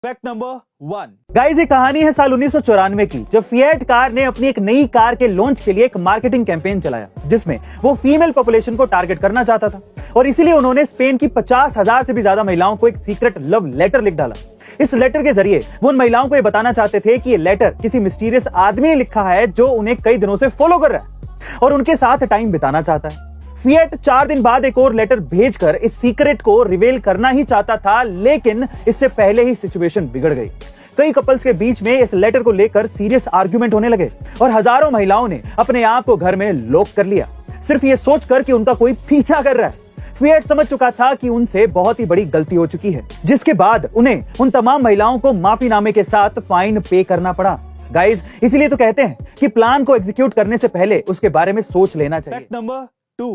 Fact number 1 guys, ये कहानी है साल 1994 की, जब फिएट कार ने अपनी एक नई कार के लॉन्च के लिए एक मार्केटिंग कैंपेन चलाया जिसमें वो फीमेल पॉपुलेशन को टारगेट करना चाहता था और इसीलिए उन्होंने स्पेन की 50,000 से भी ज्यादा महिलाओं को एक सीक्रेट लव लेटर लिख डाला। इस लेटर के जरिए वो उन महिलाओं को ये बताना चाहते थे कि ये लेटर किसी मिस्टीरियस आदमी ने लिखा है जो उन्हें कई दिनों से फॉलो कर रहा है और उनके साथ टाइम बिताना चाहता है। फिएट 4 दिन बाद एक और लेटर भेजकर इस सीक्रेट को रिवील करना ही चाहता था, लेकिन इससे पहले ही सिचुएशन बिगड़ गई। कई कपल्स के बीच में इस लेटर को लेकर सीरियस आर्ग्यूमेंट होने लगे और हजारों महिलाओं ने अपने आप को घर में लॉक कर लिया, सिर्फ ये सोचकर कि उनका कोई पीछा कर रहा है। फिएट समझ चुका था कि उनसे बहुत ही बड़ी गलती हो चुकी है, जिसके बाद उन्हें उन तमाम महिलाओं को माफीनामे के साथ फाइन पे करना पड़ा। गाइस, इसीलिए तो कहते हैं कि प्लान को एग्जीक्यूट करने से पहले उसके बारे में सोच लेना चाहिए। फैक्ट नंबर 2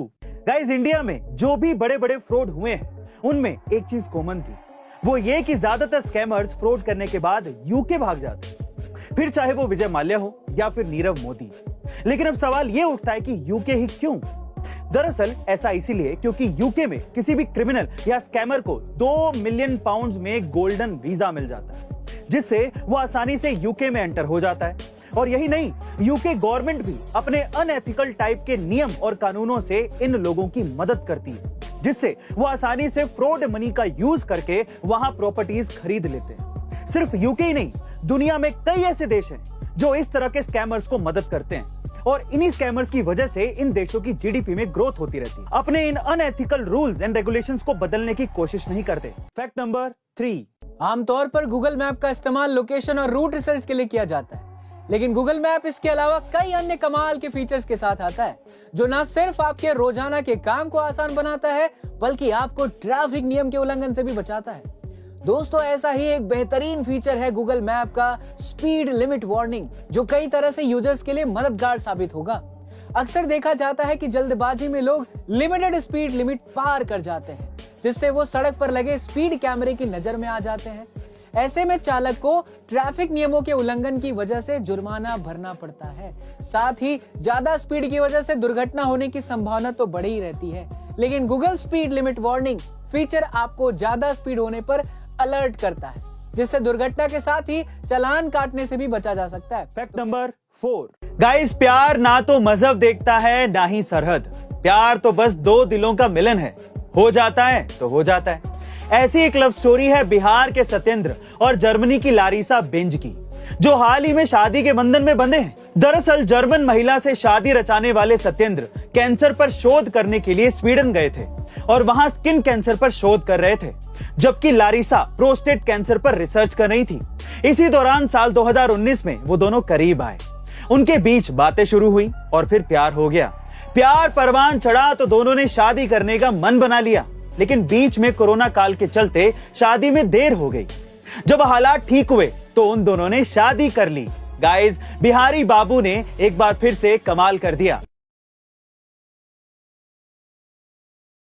गाइस, इंडिया में जो भी बड़े बड़े फ्रॉड हुए हैं उनमें एक चीज कॉमन थी, वो ये कि ज्यादातर स्कैमर्स फ्रॉड करने के बाद यूके भाग जाते, फिर चाहे वो विजय माल्या हो या फिर नीरव मोदी। लेकिन अब सवाल ये उठता है कि यूके ही क्यों? दरअसल ऐसा इसीलिए क्योंकि यूके में किसी भी क्रिमिनल या स्कैमर को 2 मिलियन पाउंड में गोल्डन वीजा मिल जाता है, जिससे वो आसानी से यूके में एंटर हो जाता है। और यही नहीं, यूके गवर्नमेंट भी अपने अनएथिकल टाइप के नियम और कानूनों से इन लोगों की मदद करती है, जिससे वो आसानी से फ्रॉड मनी का यूज करके वहां प्रॉपर्टीज खरीद लेते हैं। सिर्फ यूके ही नहीं, दुनिया में कई ऐसे देश हैं जो इस तरह के स्कैमर्स को मदद करते हैं और इन्हीं स्कैमर्स की वजह से इन देशों की जीडीपी में ग्रोथ होती रहती है। अपने इन अनएथिकल रूल्स एंड रेगुलेशंस को बदलने की कोशिश नहीं करते। फैक्ट नंबर 3 आमतौर पर गूगल मैप का इस्तेमाल लोकेशन और रूट रिसर्च के लिए किया जाता है, लेकिन गूगल मैप इसके अलावा कई अन्य कमाल के फीचर्स के साथ आता है जो न सिर्फ आपके रोजाना के काम को आसान बनाता है बल्कि आपको ट्रैफिक नियम के उल्लंघन से भी बचाता है। दोस्तों, ऐसा ही एक बेहतरीन फीचर है गूगल मैप का स्पीड लिमिट वार्निंग, जो कई तरह से यूजर्स के लिए मददगार साबित होगा। अक्सर देखा जाता है कि जल्दबाजी में लोग लिमिटेड स्पीड लिमिट पार कर जाते हैं, जिससे वो सड़क पर लगे स्पीड कैमरे की नजर में आ जाते हैं। ऐसे में चालक को ट्रैफिक नियमों के उल्लंघन की वजह से जुर्माना भरना पड़ता है। साथ ही ज्यादा स्पीड की वजह से दुर्घटना होने की संभावना तो बढ़ी ही रहती है, लेकिन Google speed limit warning feature आपको ज्यादा स्पीड होने पर अलर्ट करता है, जिससे दुर्घटना के साथ ही चालान काटने से भी बचा जा सकता है। फैक्ट नंबर 4 गाइस, प्यार ना तो मजहब देखता है ना ही सरहद, प्यार तो बस 2 दिलों का मिलन है, हो जाता है तो हो जाता है। ऐसी एक लव स्टोरी है बिहार के सत्येंद्र और जर्मनी की लारिसा बेंज की, जो हाल ही में शादी के बंधन में बंधे हैं। दरअसल जर्मन महिला से शादी रचाने वाले सत्येंद्र कैंसर पर शोध करने के लिए स्वीडन गए थे और वहां स्किन कैंसर पर शोध कर रहे थे, जबकि लारिसा प्रोस्टेट कैंसर पर रिसर्च कर रही थी। इसी दौरान साल 2019 में वो दोनों करीब आए, उनके बीच बातें शुरू हुई और फिर प्यार हो गया। प्यार परवान चढ़ा तो दोनों ने शादी करने का मन बना लिया, लेकिन बीच में कोरोना काल के चलते शादी में देर हो गई। जब हालात ठीक हुए तो उन दोनों ने शादी कर ली। गाइस, बिहारी बाबू ने एक बार फिर से कमाल कर दिया।